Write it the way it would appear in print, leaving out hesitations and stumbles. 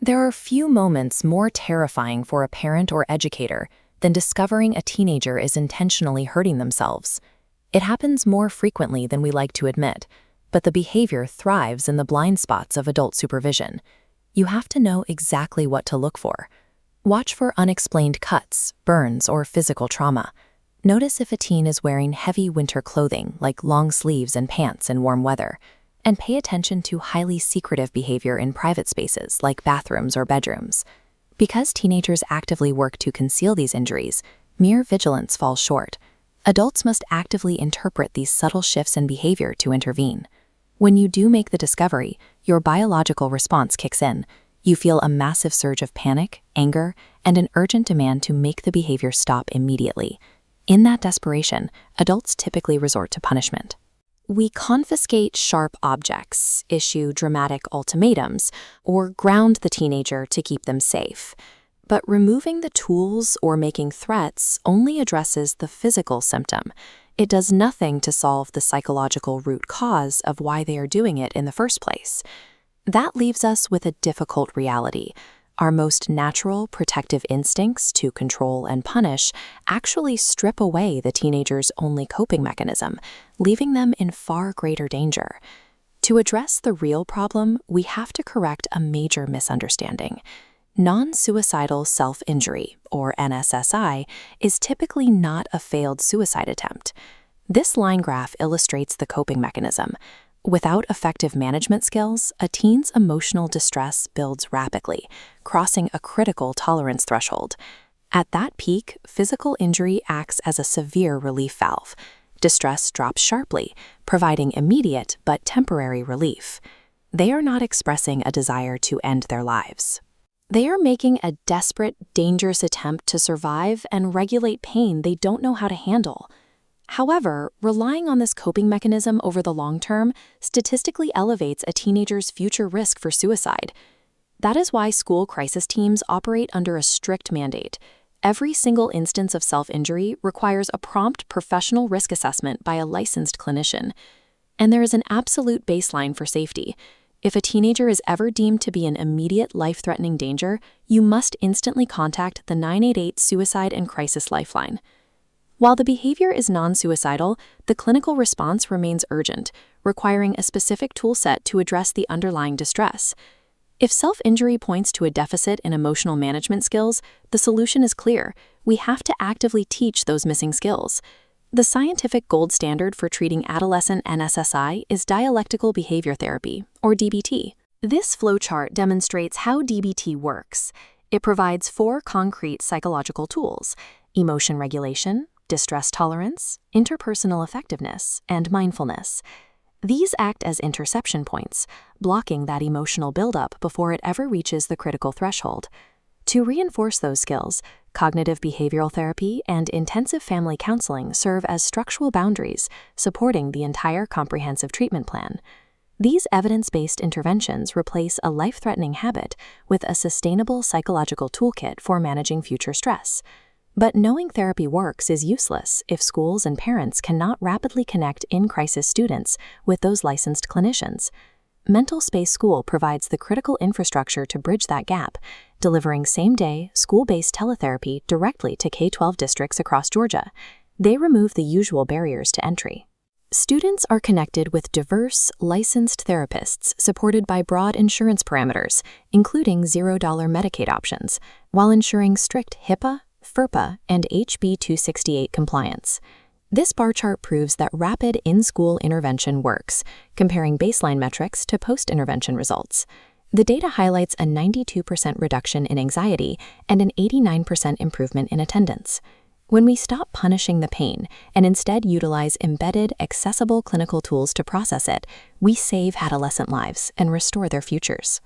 There are few moments more terrifying for a parent or educator than discovering a teenager is intentionally hurting themselves. It happens more frequently than we like to admit, but the behavior thrives in the blind spots of adult supervision. You have to know exactly what to look for. Watch for unexplained cuts, burns, or physical trauma. Notice if a teen is wearing heavy winter clothing like long sleeves and pants in warm weather. And pay attention to highly secretive behavior in private spaces like bathrooms or bedrooms. Because teenagers actively work to conceal these injuries, mere vigilance falls short. Adults must actively interpret these subtle shifts in behavior to intervene. When you do make the discovery, your biological response kicks in. You feel a massive surge of panic, anger, and an urgent demand to make the behavior stop immediately. In that desperation, adults typically resort to punishment. We confiscate sharp objects, issue dramatic ultimatums, or ground the teenager to keep them safe. But removing the tools or making threats only addresses the physical symptom. It does nothing to solve the psychological root cause of why they are doing it in the first place. That leaves us with a difficult reality. Our most natural protective instincts to control and punish actually strip away the teenager's only coping mechanism, leaving them in far greater danger. To address the real problem, we have to correct a major misunderstanding. Non-Suicidal Self-Injury, or NSSI, is typically not a failed suicide attempt. This line graph illustrates the coping mechanism. Without effective management skills, a teen's emotional distress builds rapidly, crossing a critical tolerance threshold. At that peak, physical injury acts as a severe relief valve. Distress drops sharply, providing immediate but temporary relief. They are not expressing a desire to end their lives. They are making a desperate, dangerous attempt to survive and regulate pain they don't know how to handle. However, relying on this coping mechanism over the long term statistically elevates a teenager's future risk for suicide. That is why school crisis teams operate under a strict mandate. Every single instance of self-injury requires a prompt professional risk assessment by a licensed clinician. And there is an absolute baseline for safety. If a teenager is ever deemed to be in immediate life-threatening danger, you must instantly contact the 988 Suicide and Crisis Lifeline. While the behavior is non-suicidal, the clinical response remains urgent, requiring a specific toolset to address the underlying distress. If self-injury points to a deficit in emotional management skills, the solution is clear. We have to actively teach those missing skills. The scientific gold standard for treating adolescent NSSI is dialectical behavior therapy, or DBT. This flowchart demonstrates how DBT works. It provides 4 concrete psychological tools: emotion regulation, distress tolerance, interpersonal effectiveness, and mindfulness. These act as interception points, blocking that emotional buildup before it ever reaches the critical threshold. To reinforce those skills, cognitive behavioral therapy and intensive family counseling serve as structural boundaries, supporting the entire comprehensive treatment plan. These evidence-based interventions replace a life-threatening habit with a sustainable psychological toolkit for managing future stress. But knowing therapy works is useless if schools and parents cannot rapidly connect in-crisis students with those licensed clinicians. MentalSpace School provides the critical infrastructure to bridge that gap, delivering same-day, school-based teletherapy directly to K-12 districts across Georgia. They remove the usual barriers to entry. Students are connected with diverse, licensed therapists supported by broad insurance parameters, including $0 Medicaid options, while ensuring strict HIPAA, FERPA, and HB 268 compliance. This bar chart proves that rapid in-school intervention works, comparing baseline metrics to post-intervention results. The data highlights a 92% reduction in anxiety and an 89% improvement in attendance. When we stop punishing the pain and instead utilize embedded, accessible clinical tools to process it, we save adolescent lives and restore their futures.